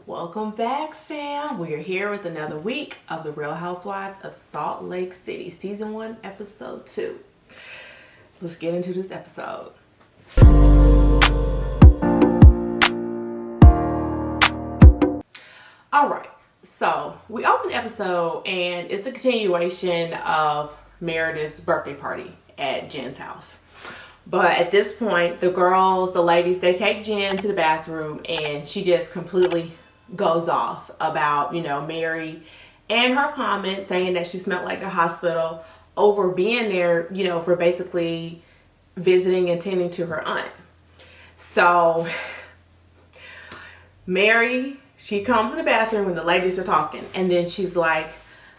Welcome back, fam. We are here with another week of the Real Housewives of Salt Lake City, Season 1, Episode 2. Let's get into this episode. Alright, so we open the episode and it's a continuation of Meredith's birthday party at Jen's house. But at this point, the girls, the ladies, they take Jen to the bathroom and she just completely goes off about, Mary and her comment saying that she smelled like the hospital over being there, for basically visiting and tending to her aunt. So Mary, she comes in the bathroom when the ladies are talking and then she's like,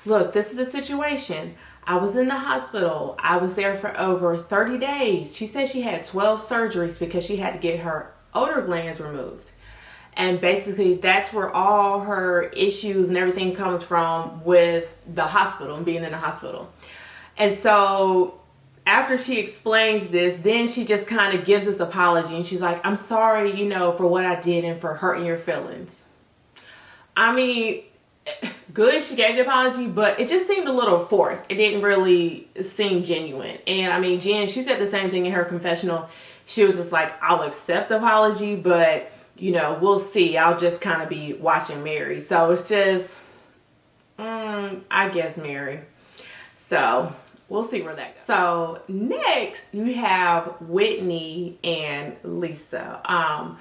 look, this is the situation. I was in the hospital. I was there for over 30 days. She said she had 12 surgeries because she had to get her odor glands removed. And basically that's where all her issues and everything comes from with the hospital and being in the hospital. And so after she explains this, then she just kind of gives this apology and she's like, I'm sorry, for what I did and for hurting your feelings. I mean, good, she gave the apology, but it just seemed a little forced. It didn't really seem genuine. And I mean, Jen, she said the same thing in her confessional. She was just like, I'll accept the apology, but we'll see. I'll just kind of be watching Mary. So it's just, I guess Mary. So we'll see where that goes. So next you have Whitney and Lisa.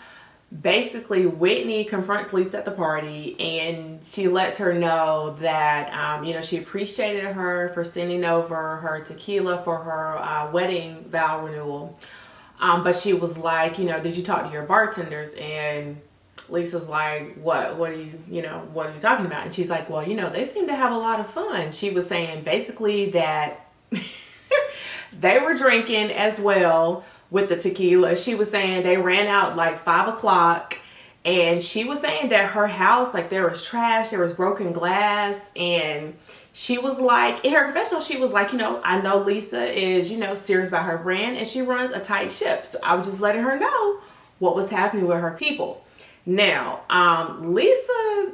Basically, Whitney confronts Lisa at the party and she lets her know that, she appreciated her for sending over her tequila for her wedding vow renewal. But she was like, did you talk to your bartenders? And Lisa's like, what are you talking about? And she's like, well, they seem to have a lot of fun. She was saying basically that they were drinking as well with the tequila. She was saying they ran out like 5 o'clock and she was saying that her house, like there was trash, there was broken glass. And she was like, in her confessional, she was like, I know Lisa is, serious about her brand and she runs a tight ship. So I was just letting her know what was happening with her people. Now, Lisa,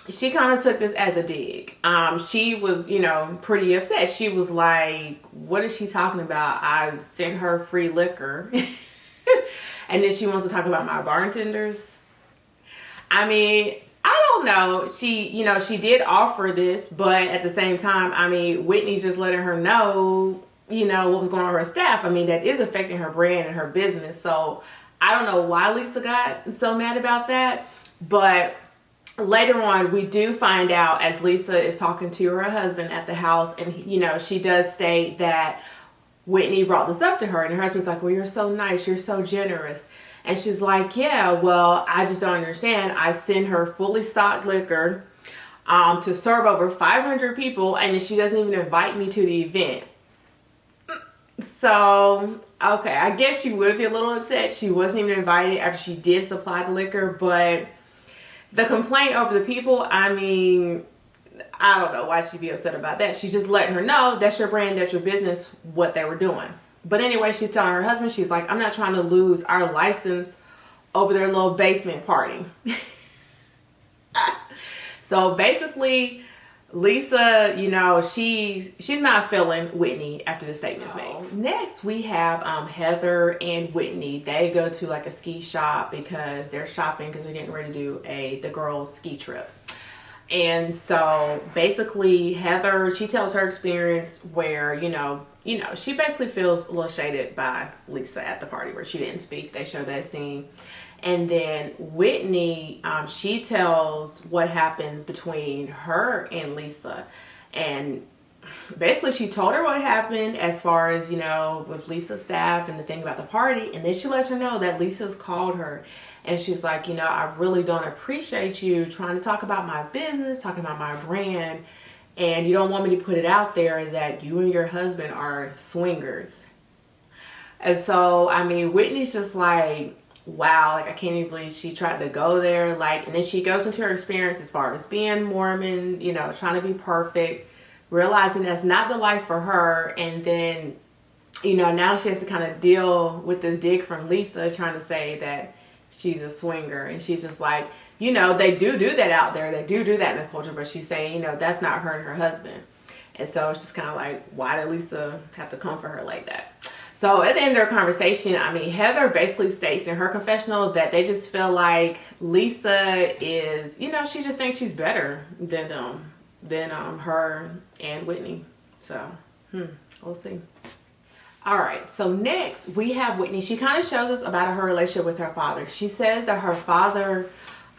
she kind of took this as a dig. She was, pretty upset. She was like, what is she talking about? I sent her free liquor. And then she wants to talk about my bartenders. I mean, I don't know. She did offer this, but at the same time, I mean, Whitney's just letting her know, what was going on with her staff. I mean, that is affecting her brand and her business. So I don't know why Lisa got so mad about that. But later on, we do find out as Lisa is talking to her husband at the house, and she does state that Whitney brought this up to her, and her husband's like, well, you're so nice, you're so generous. And she's like, yeah, well, I just don't understand. I send her fully stocked liquor to serve over 500 people, and she doesn't even invite me to the event. So, okay, I guess she would be a little upset. She wasn't even invited after she did supply the liquor, but the complaint over the people, I mean, I don't know why she'd be upset about that. She's just letting her know that's your brand, that's your business, what they were doing. But anyway, she's telling her husband, she's like, I'm not trying to lose our license over their little basement party. So basically, Lisa, she's not feeling Whitney after the statement's made. Next, we have Heather and Whitney. They go to like a ski shop because they're shopping because they're getting ready to do the girls' ski trip. And so basically Heather, she tells her experience where, she basically feels a little shaded by Lisa at the party where she didn't speak. They show that scene. And then Whitney, she tells what happens between her and Lisa. And basically she told her what happened as far as, with Lisa's staff and the thing about the party. And then she lets her know that Lisa's called her. And she's like, I really don't appreciate you trying to talk about my business, talking about my brand. And you don't want me to put it out there that you and your husband are swingers. And so, I mean, Whitney's just like, wow, like I can't even believe she tried to go there. Like, and then she goes into her experience as far as being Mormon, trying to be perfect, realizing that's not the life for her. And then, now she has to kind of deal with this dig from Lisa trying to say that she's a swinger. And she's just like, you know, they do that out there. They do that in the culture, but she's saying, you know, that's not her and her husband. And so it's just kind of like, why did Lisa have to come for her like that? So at the end of their conversation, I mean, Heather basically states in her confessional that they just feel like Lisa is, you know, she just thinks she's better than her and Whitney. So, we'll see. All right, so next we have Whitney. She kind of shows us about her relationship with her father. She says that her father,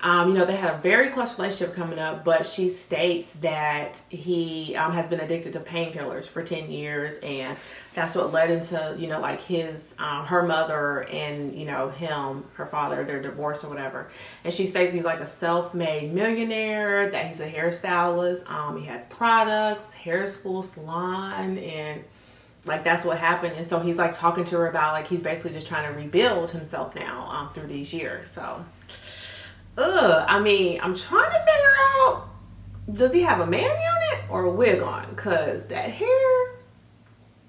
you know, they had a very close relationship coming up, but she states that he has been addicted to painkillers for 10 years, and that's what led into, you know, like his, her mother and, you know, him, her father, their divorce or whatever. And she states he's like a self-made millionaire, that he's a hairstylist. He had products, hair school, salon, and like that's what happened. And so he's like talking to her about like he's basically just trying to rebuild himself now through these years. So I mean, I'm trying to figure out, does he have a man unit or a wig on? Because that hair,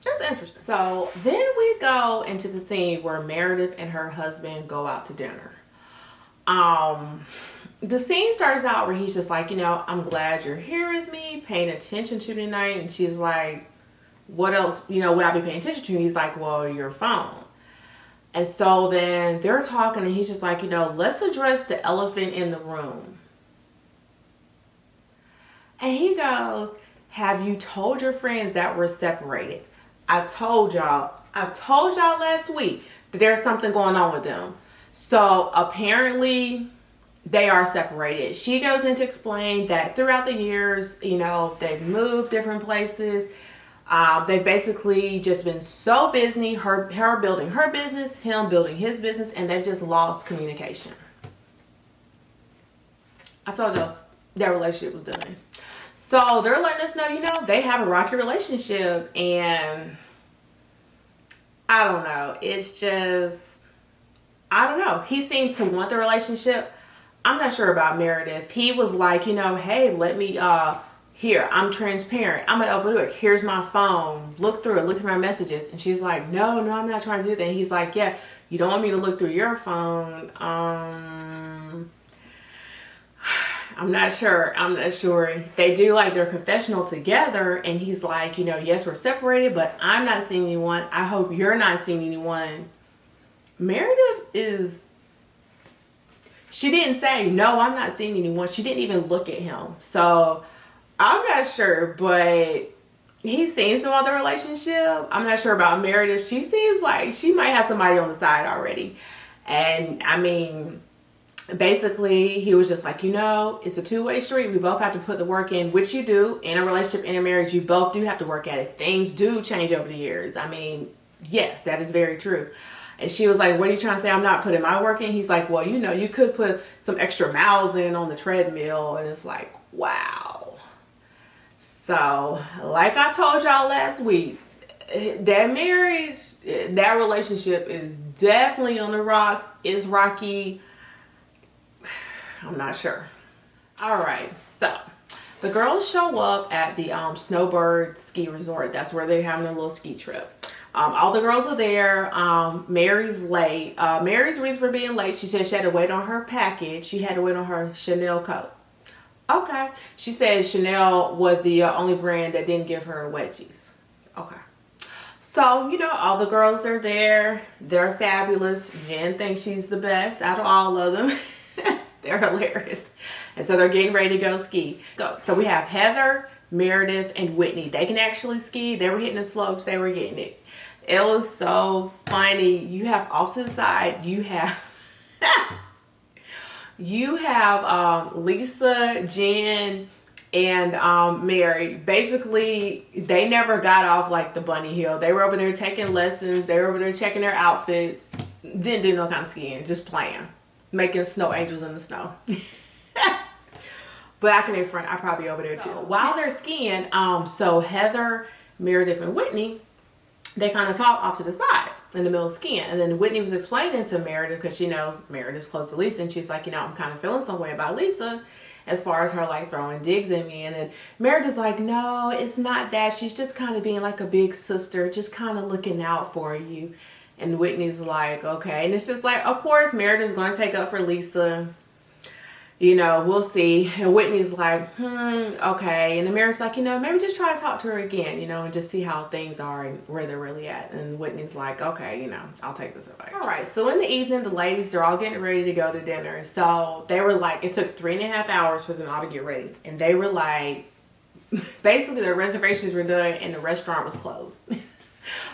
that's interesting. So then we go into the scene where Meredith and her husband go out to dinner. The scene starts out where he's just like, you know, I'm glad you're here with me, paying attention to me tonight. And she's like, what else, you know, would I be paying attention to? He's like, well, your phone. And so then they're talking and he's just like, you know, let's address the elephant in the room. And he goes, have you told your friends that we're separated? I told y'all last week that there's something going on with them. So apparently they are separated. She goes in to explain that throughout the years, you know, they've moved different places. They've basically just been so busy, her building her business, him building his business, and they've just lost communication. I told y'all their relationship was done. So they're letting us know, you know, they have a rocky relationship, and I don't know. It's just, I don't know. He seems to want the relationship. I'm not sure about Meredith. He was like, you know, hey, let me, here, I'm transparent. I'm going to open it. Here's my phone. Look through it. Look through my messages. And she's like, no, I'm not trying to do that. And he's like, yeah, you don't want me to look through your phone. I'm not sure. They do like their confessional together. And he's like, you know, yes, we're separated, but I'm not seeing anyone. I hope you're not seeing anyone. Meredith is, she didn't say, no, I'm not seeing anyone. She didn't even look at him. So I'm not sure, but he seems to want the relationship. I'm not sure about Meredith. She seems like she might have somebody on the side already. And I mean, basically he was just like, you know, it's a two-way street. We both have to put the work in, which you do in a relationship, in a marriage. You both do have to work at it. Things do change over the years. I mean, yes, that is very true. And she was like, what are you trying to say? I'm not putting my work in? He's like, well, you know, you could put some extra miles in on the treadmill. And it's like, wow. So, like I told y'all last week, that marriage, that relationship is definitely on the rocks. It's rocky. I'm not sure. All right, so the girls show up at the Snowbird Ski Resort. That's where they're having a little ski trip. All the girls are there. Mary's late. Mary's reason for being late, she said she had to wait on her package. She had to wait on her Chanel coat. Okay. She said Chanel was the only brand that didn't give her wedgies. Okay. So, you know, all the girls are there. They're fabulous. Jen thinks she's the best out of all of them. They're hilarious. And so they're getting ready to go ski. So we have Heather, Meredith, and Whitney. They can actually ski. They were hitting the slopes. They were getting it. It was so funny. You have off to the side, you have Lisa, Jen, and Mary. Basically, they never got off like the bunny hill. They were over there taking lessons. They were over there checking their outfits. Didn't do no kind of skiing, just playing, making snow angels in the snow. But I can in front, I probably over there too. While they're skiing, so Heather, Meredith, and Whitney, they kind of talk off to the side in the middle of skiing. And then Whitney was explaining to Meredith, because she knows Meredith's close to Lisa, and she's like, you know, I'm kind of feeling some way about Lisa as far as her like throwing digs at me. And then Meredith's like, no, it's not that. She's just kind of being like a big sister, just kind of looking out for you. And Whitney's like, okay. And it's just like, of course, Meredith's going to take up for Lisa. you know, we'll see. And Whitney's like, okay. And the Meredith's like, you know, maybe just try to talk to her again, you know, and just see how things are and where they're really at. And Whitney's like, okay, you know, I'll take this advice. All right. So in the evening, the ladies, they're all getting ready to go to dinner. So they were like, it took 3.5 hours for them all to get ready. And they were like, basically their reservations were done and the restaurant was closed.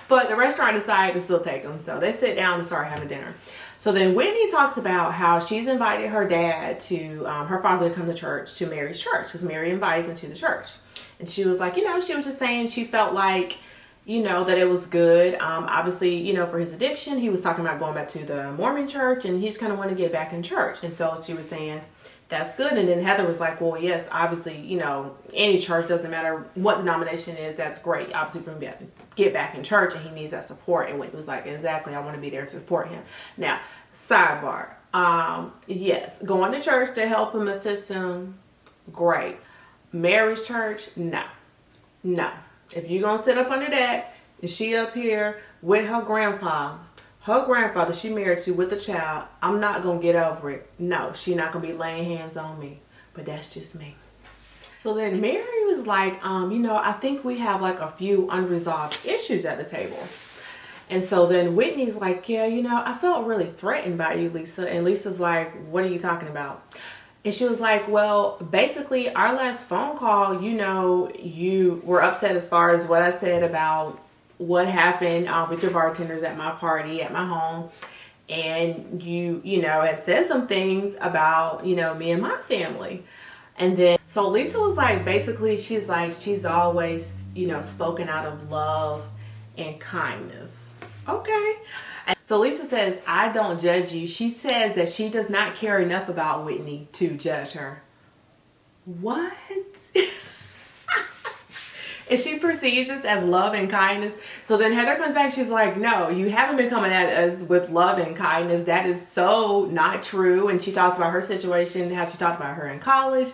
But the restaurant decided to still take them. So they sit down and start having dinner. So then Whitney talks about how she's invited her dad to, her father to come to church, to Mary's church, because Mary invited them to the church. And she was like, you know, she was just saying she felt like, you know, that it was good. Obviously, you know, for his addiction, he was talking about going back to the Mormon church and he's kind of wanting to get back in church. And so she was saying, that's good. And then Heather was like, well, yes, obviously, you know, any church, doesn't matter what denomination it is, that's great. Obviously, for him to get back in church and he needs that support. And Whitney was like, exactly, I want to be there to support him. Now, sidebar, yes, going to church to help him, assist him, great. Mary's church, no. If you're going to sit up under that and she up here with her grandfather she married to with a child, I'm not going to get over it. No, she's not going to be laying hands on me. But that's just me. So then Mary was like, you know, I think we have like a few unresolved issues at the table. And so then Whitney's like, yeah, you know, I felt really threatened by you, Lisa. And Lisa's like, what are you talking about? And she was like, well, basically our last phone call, you know, you were upset as far as what I said about what happened with your bartenders at my party, at my home. And you know, had said some things about, you know, me and my family. And then, so Lisa was like, basically, she's like, she's always, you know, spoken out of love and kindness. Okay. And so Lisa says, I don't judge you. She says that she does not care enough about Whitney to judge her. What? And she perceives this as love and kindness. So then Heather comes back. She's like, no, you haven't been coming at us with love and kindness. That is so not true. And she talks about her situation, how she talked about her in college,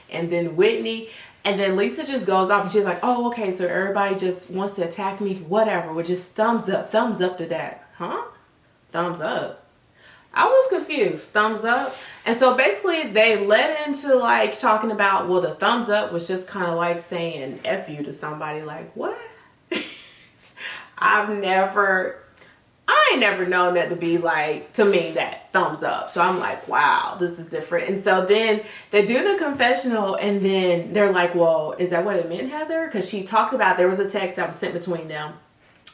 and then Whitney. And then Lisa just goes off and she's like, oh, okay, so everybody just wants to attack me, whatever. With just thumbs up to that. Huh? Thumbs up. I was confused. Thumbs up. And so basically they led into like talking about, well, the thumbs up was just kind of like saying F you to somebody. Like, what? I ain't never known that to be like, to me, that thumbs up. So I'm like, wow, this is different. And so then they do the confessional and then they're like, well, is that what it meant, Heather? Because she talked about, there was a text that was sent between them.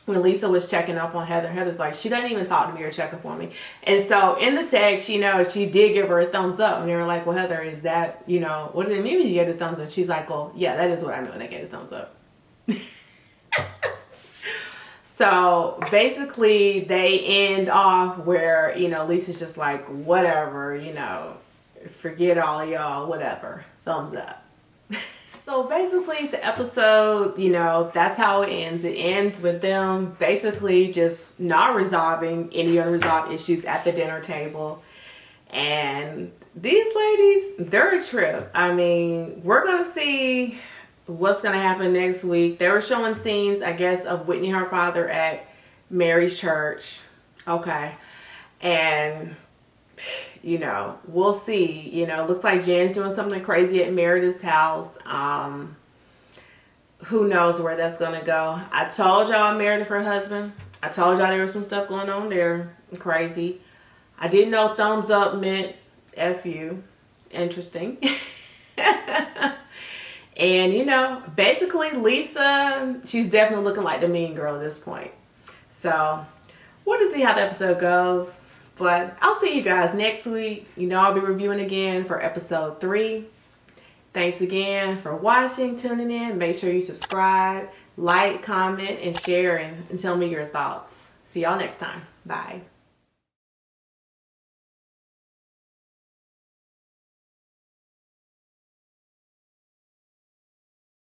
When Lisa was checking up on Heather, Heather's like, she doesn't even talk to me or check up on me. And so in the text, you know, she did give her a thumbs up. And they were like, well, Heather, is that, you know, what did it mean when you gave the thumbs up? She's like, well, yeah, that is what I meant when I gave the thumbs up. So basically they end off where, you know, Lisa's just like, whatever, you know, forget all y'all, whatever, thumbs up. So basically the episode, you know, that's how it ends. It ends with them basically just not resolving any unresolved issues at the dinner table. And these ladies, they're a trip. I mean, we're going to see what's going to happen next week. They were showing scenes, I guess, of Whitney and her father at Mary's church. Okay. And you know, we'll see. You know, looks like Jan's doing something crazy at Meredith's house. Who knows where that's gonna go. I told y'all Meredith, her husband. I told y'all there was some stuff going on there. Crazy. I didn't know thumbs up meant F you. Interesting. And you know, basically Lisa, she's definitely looking like the mean girl at this point. So we'll just see how the episode goes. But I'll see you guys next week. You know, I'll be reviewing again for episode 3. Thanks again for watching, tuning in. Make sure you subscribe, like, comment, and share, and tell me your thoughts. See y'all next time. Bye.